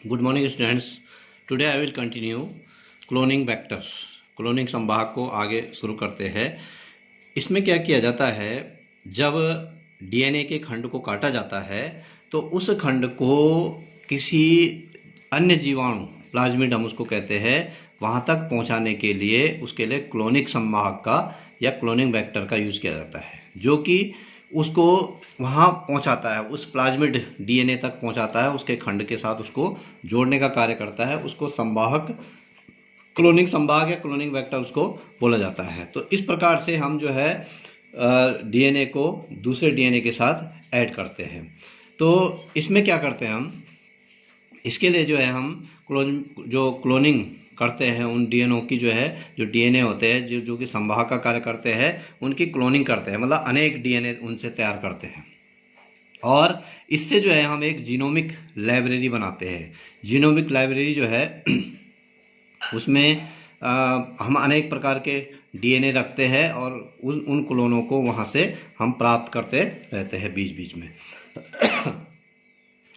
Good morning students. Today I will continue cloning vectors. Cloning संवाहक को आगे शुरू करते हैं। इसमें क्या किया जाता है, जब डीएनए के खंड को काटा जाता है तो उस खंड को किसी अन्य जीवाणु, प्लाज्मिड हम उसको कहते हैं, वहाँ तक पहुँचाने के लिए उसके लिए क्लोनिक संवाहक का या क्लोनिंग वेक्टर का यूज़ किया जाता है, जो कि उसको वहाँ पहुँचाता है, उस प्लाज्मिड डीएनए तक पहुँचाता है, उसके खंड के साथ उसको जोड़ने का कार्य करता है। उसको संवाहक, क्लोनिंग संवाहक या क्लोनिंग वेक्टर उसको बोला जाता है। तो इस प्रकार से हम जो है डीएनए को दूसरे डीएनए के साथ ऐड करते हैं। तो इसमें क्या करते हैं हम, इसके लिए जो है हम क्लोनिंग करते हैं उन डीएनए की, जो है जो डीएनए होते हैं जो कि संवाहक का कार्य करते हैं, उनकी क्लोनिंग करते हैं, मतलब अनेक डीएनए उनसे तैयार करते हैं। और इससे जो है हम एक जीनोमिक लाइब्रेरी बनाते हैं। जीनोमिक लाइब्रेरी जो है उसमें हम अनेक प्रकार के डीएनए रखते हैं और उन क्लोनों को वहाँ से हम प्राप्त करते रहते हैं बीच बीच में।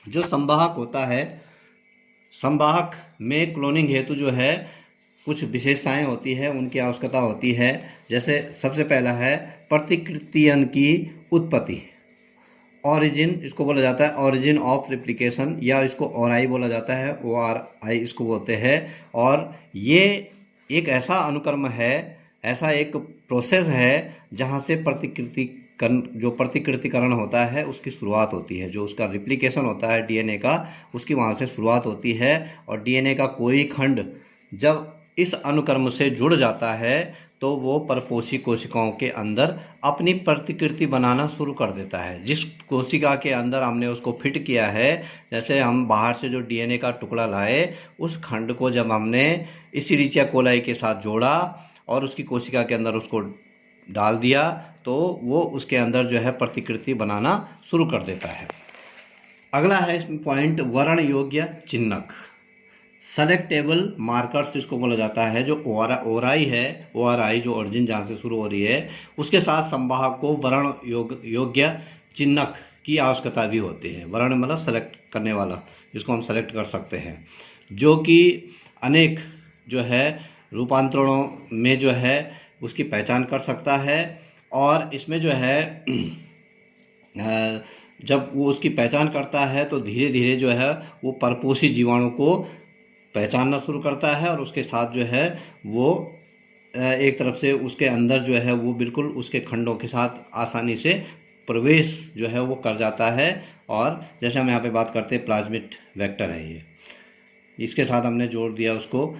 जो संवाहक होता है, संवाहक में क्लोनिंग हेतु जो है कुछ विशेषताएं होती है, उनकी आवश्यकता होती है। जैसे सबसे पहला है प्रतिकृतियन की उत्पत्ति, ऑरिजिन इसको बोला जाता है, ऑरिजिन ऑफ रिप्लिकेशन, या इसको ओआरआई बोला जाता है, ओआरआई इसको बोलते हैं। और ये एक ऐसा अनुक्रम है, ऐसा एक प्रोसेस है जहाँ से जो प्रतिकृतिकरण होता है उसकी शुरुआत होती है, जो उसका रिप्लिकेशन होता है डीएनए का, उसकी वहाँ से शुरुआत होती है। और डीएनए का कोई खंड जब इस अनुक्रम से जुड़ जाता है तो वो परपोषी कोशिकाओं के अंदर अपनी प्रतिकृति बनाना शुरू कर देता है। जिस कोशिका के अंदर हमने उसको फिट किया है, जैसे हम बाहर से जो डीएनए का टुकड़ा लाए, उस खंड को जब हमने इसीरिचिया कोलाई के साथ जोड़ा और उसकी कोशिका के अंदर उसको डाल दिया, तो वो उसके अंदर जो है प्रतिकृति बनाना शुरू कर देता है। अगला है इसमें पॉइंट, वर्ण योग्य चिन्हक, सेलेक्टेबल मार्कर्स इसको बोला जाता है। जो ओआरआई है, ओआरआई जो ओरिजिन जहाँ से शुरू हो रही है, उसके साथ संवाहक को वर्ण योग्य चिन्हक की आवश्यकता भी होती है। वर्ण मतलब सेलेक्ट करने वाला, जिसको हम सेलेक्ट कर सकते हैं, जो कि अनेक जो है रूपांतरणों में जो है उसकी पहचान कर सकता है। और इसमें जो है जब वो उसकी पहचान करता है तो धीरे धीरे जो है वो परपोषी जीवाणु को पहचानना शुरू करता है, और उसके साथ जो है वो एक तरफ से उसके अंदर जो है वो बिल्कुल उसके खंडों के साथ आसानी से प्रवेश जो है वो कर जाता है। और जैसे हम यहाँ पे बात करते हैं, प्लाज्मिड वेक्टर है ये, इसके साथ हमने जोड़ दिया उसको।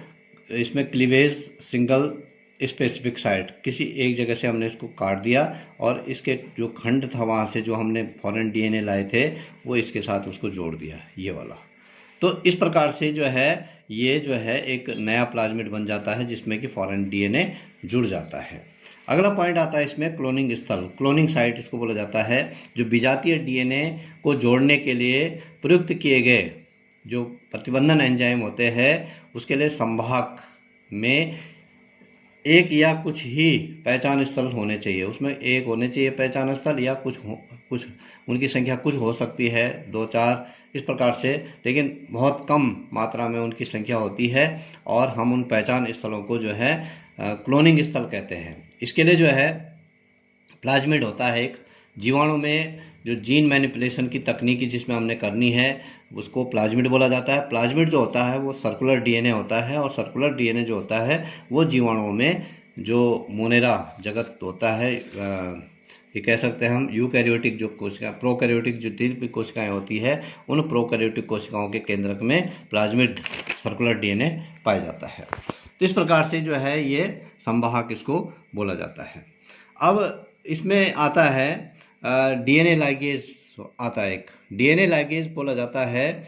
इसमें क्लीवेज सिंगल स्पेसिफिक साइट, किसी एक जगह से हमने इसको काट दिया और इसके जो खंड था वहाँ से जो हमने फॉरेन डीएनए लाए थे वो इसके साथ उसको जोड़ दिया, ये वाला। तो इस प्रकार से जो है ये जो है एक नया प्लाज्मिड बन जाता है जिसमें कि फॉरेन डीएनए जुड़ जाता है। अगला पॉइंट आता है इसमें क्लोनिंग स्थल, क्लोनिंग साइट इसको बोला जाता है। जो विजातीय डीएनए को जोड़ने के लिए प्रयुक्त किए गए जो प्रतिबंधन एंजाइम होते हैं, उसके लिए संवाहक में एक या कुछ ही पहचान स्थल होने चाहिए। उसमें एक होने चाहिए पहचान स्थल, या कुछ उनकी संख्या कुछ हो सकती है, 2-4 इस प्रकार से, लेकिन बहुत कम मात्रा में उनकी संख्या होती है। और हम उन पहचान स्थलों को जो है क्लोनिंग स्थल कहते हैं। इसके लिए जो है प्लाज्मिड होता है एक, जीवाणु में जो जीन मैनिपुलेशन की तकनीकी जिसमें हमने करनी है उसको प्लाज्मिड बोला जाता है। प्लाज्मिड जो होता है वो सर्कुलर डीएनए होता है, और सर्कुलर डीएनए जो होता है वो जीवाणुओं में जो मोनेरा जगत होता है, ये कह सकते हैं हम यूकैरियोटिक जो कोशिका, प्रोकैरियोटिक जो दीर्घ कोशिकाएं होती है, उन प्रोकैरियोटिक कोशिकाओं के केंद्रक में प्लाज्मिड सर्कुलर डीएनए पाया जाता है। तो इस प्रकार से जो है ये संवाहक इसको बोला जाता है। अब इसमें आता है डीएनए लाइगेज आता है, एक डीएनए लाइगेज बोला जाता है,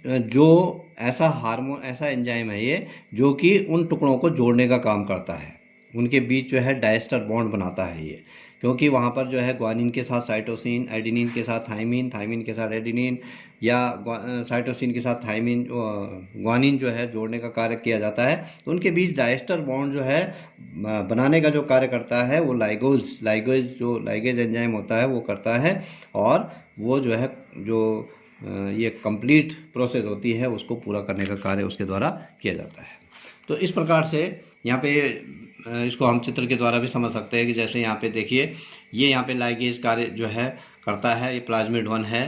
जो ऐसा हार्मोन, ऐसा एंजाइम है ये, जो कि उन टुकड़ों को जोड़ने का काम करता है। उनके बीच जो है डायस्टर बॉन्ड बनाता है ये, क्योंकि वहाँ पर जो है ग्वानिन के साथ साइटोसिन, एडिनिन के साथ थाइमिन, थाइमिन के साथ एडिनिन, या साइटोसिन के साथ थाइमिन, ग्वानिन जो है जोड़ने का कार्य किया जाता है। तो उनके बीच डायस्टर बॉन्ड जो है बनाने का जो कार्य करता है वो लाइगेज एंजाइम होता है वो करता है। और वो जो है जो ये कंप्लीट प्रोसेस होती है उसको पूरा करने का कार्य उसके द्वारा किया जाता है। तो इस प्रकार से यहाँ पे इसको हम चित्र के द्वारा भी समझ सकते हैं कि जैसे यहाँ पे देखिए, ये यहाँ पे लाइगेज कार्य जो है करता है, ये प्लाज्मिड 1 है,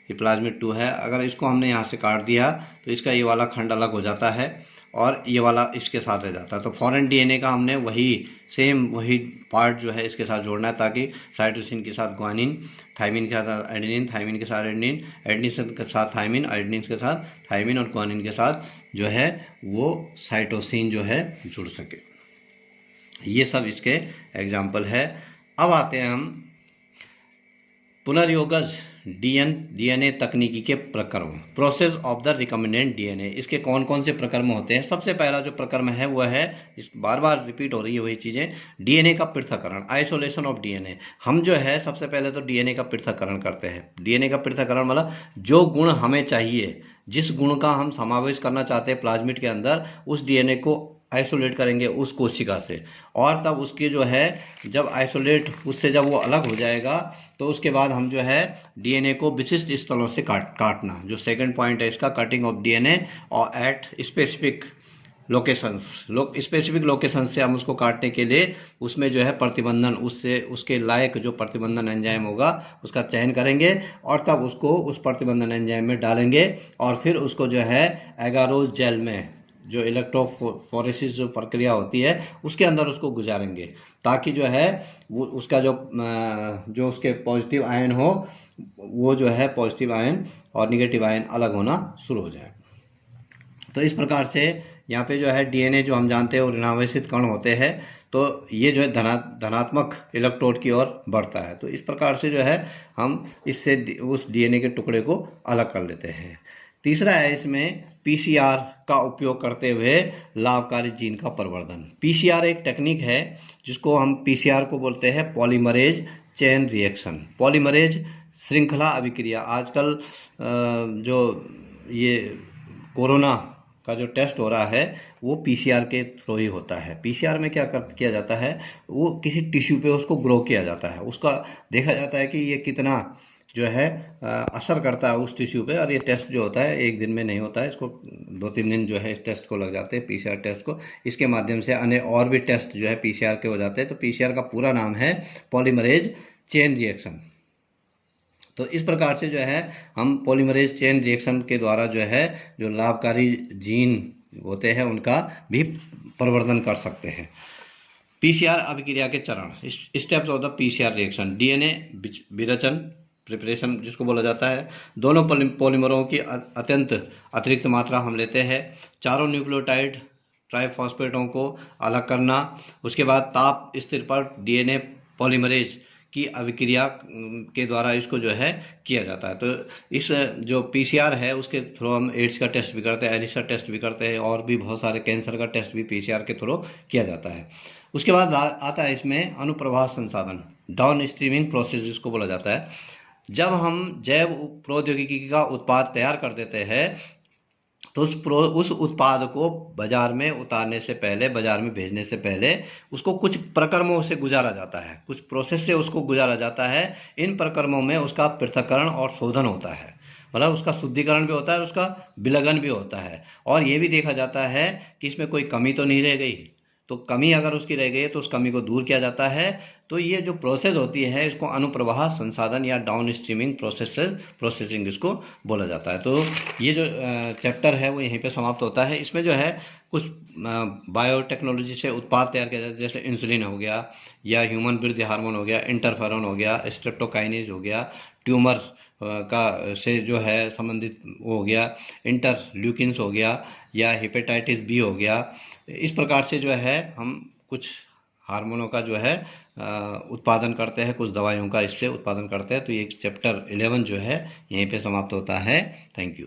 ये प्लाज्मिड 2 है। अगर इसको हमने यहाँ से काट दिया तो इसका ये वाला खंड अलग हो जाता है और ये वाला इसके साथ रह जाता है। तो फॉरेन डीएनए का हमने वही पार्ट जो है इसके साथ जोड़ना है, ताकि साइटोसिन के साथ ग्वानिन, थाइमिन के साथ एडेनिन, थाइमिन के साथ एडेनिन, एडेनिन के साथ थाइमिन, एडेनिन के साथ थाइमिन और ग्वानिन के साथ जो है वो साइटोसिन जो है जुड़ सके। ये सब इसके एग्जाम्पल है। अब आते हैं हम पुनर्योगज डीएनए तकनीकी के प्रक्रम, process of the recombinant DNA. इसके कौन कौन से प्रक्रम होते हैं? सबसे पहला जो प्रक्रम है वह है, इस बार बार रिपीट हो रही है वही चीज़ें, डीएनए का पृथक्करण, आइसोलेशन ऑफ डीएनए। हम जो है सबसे पहले तो डीएनए का पृथक्करण करते हैं। डीएनए का पृथक्करण मतलब जो गुण हमें चाहिए, जिस गुण का हम समावेश करना चाहते हैं प्लाज्मिड के अंदर, उस डीएनए को आइसोलेट करेंगे उस कोशिका से, और तब उसके जो है जब आइसोलेट उससे जब वो अलग हो जाएगा तो उसके बाद हम जो है डीएनए को विशिष्ट स्थलों से काटना, जो सेकंड पॉइंट है इसका, कटिंग ऑफ डीएनए और at specific locations. Specific location से हम उसको काटने के लिए उसमें जो है प्रतिबंधन, उससे उसके लायक जो प्रतिबंधन एंजाइम होगा उसका चयन करेंगे और तब उसको उस प्रतिबंधन एंजाइम में डालेंगे और फिर उसको जो है एगारोज जेल में, जो इलेक्ट्रोफोरेसिस जो प्रक्रिया होती है उसके अंदर उसको गुजारेंगे, ताकि जो है वो उसका जो उसके पॉजिटिव आयन हो, वो जो है पॉजिटिव आयन और निगेटिव आयन अलग होना शुरू हो जाए। तो इस प्रकार से यहाँ पे जो है डीएनए जो हम जानते हैं वो ऋणावेशित कण होते हैं, तो ये जो है धनात्मक इलेक्ट्रोड की ओर बढ़ता है। तो इस प्रकार से जो है हम इससे उस डीएनए के टुकड़े को अलग कर लेते हैं। तीसरा है इसमें पीसीआर का उपयोग करते हुए लाभकारी जीन का प्रवर्धन। पीसीआर एक टेक्निक है जिसको हम पीसीआर को बोलते हैं पॉलीमरेज चेन रिएक्शन, पॉलीमरेज श्रृंखला अभिक्रिया। आजकल जो ये कोरोना का जो टेस्ट हो रहा है वो पीसीआर के थ्रू ही होता है। पीसीआर में क्या किया जाता है, वो किसी टिश्यू पे उसको ग्रो किया जाता है, उसका देखा जाता है कि ये कितना जो है असर करता है उस टिश्यू पे। और ये टेस्ट जो होता है एक दिन में नहीं होता है, इसको 2-3 दिन जो है इस टेस्ट को लग जाते हैं, पीसीआर टेस्ट को। इसके माध्यम से अन्य और भी टेस्ट जो है पीसीआर के हो जाते हैं। तो पीसीआर का पूरा नाम है पॉलीमरेज चेन रिएक्शन। तो इस प्रकार से जो है हम पॉलीमरेज चेन रिएक्शन के द्वारा जो है जो लाभकारी जीन होते हैं उनका भी प्रवर्धन कर सकते हैं। पीसीआर अभिक्रिया के चरण, steps of the PCR reaction. DNA विरचन, प्रिपरेशन जिसको बोला जाता है, दोनों पॉलीमरों की अत्यंत अतिरिक्त मात्रा हम लेते हैं। चारों न्यूक्लियोटाइड ट्राइफॉस्फेटों को अलग करना, उसके बाद ताप स्थिर पर डीएनए पॉलीमरेज की अभिक्रिया के द्वारा इसको जो है किया जाता है। तो इस जो पीसीआर है उसके थ्रू हम एड्स का टेस्ट भी करते हैं, एलिसा टेस्ट भी करते हैं, और भी बहुत सारे कैंसर का टेस्ट भी पीसीआर के थ्रू किया जाता है। उसके बाद आता है इसमें अनुप्रवाह संसाधन, डाउन स्ट्रीमिंग प्रोसेस जिसको बोला जाता है। जब हम जैव प्रौद्योगिकी का उत्पाद तैयार कर देते हैं तो उस उत्पाद को बाजार में उतारने से पहले, बाजार में भेजने से पहले उसको कुछ प्रक्रमों से गुजारा जाता है, कुछ प्रोसेस से उसको गुजारा जाता है। इन प्रक्रमों में उसका पृथक्करण और शोधन होता है, मतलब उसका शुद्धिकरण भी होता है, उसका विलगन भी होता है, और ये भी देखा जाता है कि इसमें कोई कमी तो नहीं रह गई। तो कमी अगर उसकी रह गई है तो उस कमी को दूर किया जाता है। तो ये जो प्रोसेस होती है इसको अनुप्रवाह संसाधन या डाउन स्ट्रीमिंग प्रोसेसिंग इसको बोला जाता है। तो ये जो चैप्टर है वो यहीं पे समाप्त होता है। इसमें जो है कुछ बायोटेक्नोलॉजी से उत्पाद तैयार किया जाता है, जैसे इंसुलिन हो गया, या ह्यूमन वृद्धि हार्मोन हो गया, इंटरफेरॉन हो गया, स्ट्रेप्टोकाइनेज हो गया, ट्यूमर का से जो है संबंधित हो गया, इंटरल्यूकिन्स हो गया, या हेपेटाइटिस बी हो गया। इस प्रकार से जो है हम कुछ हार्मोनों का जो है उत्पादन करते हैं, कुछ दवाइयों का इससे उत्पादन करते हैं। तो ये चैप्टर 11 जो है यहीं पे समाप्त होता है। Thank you.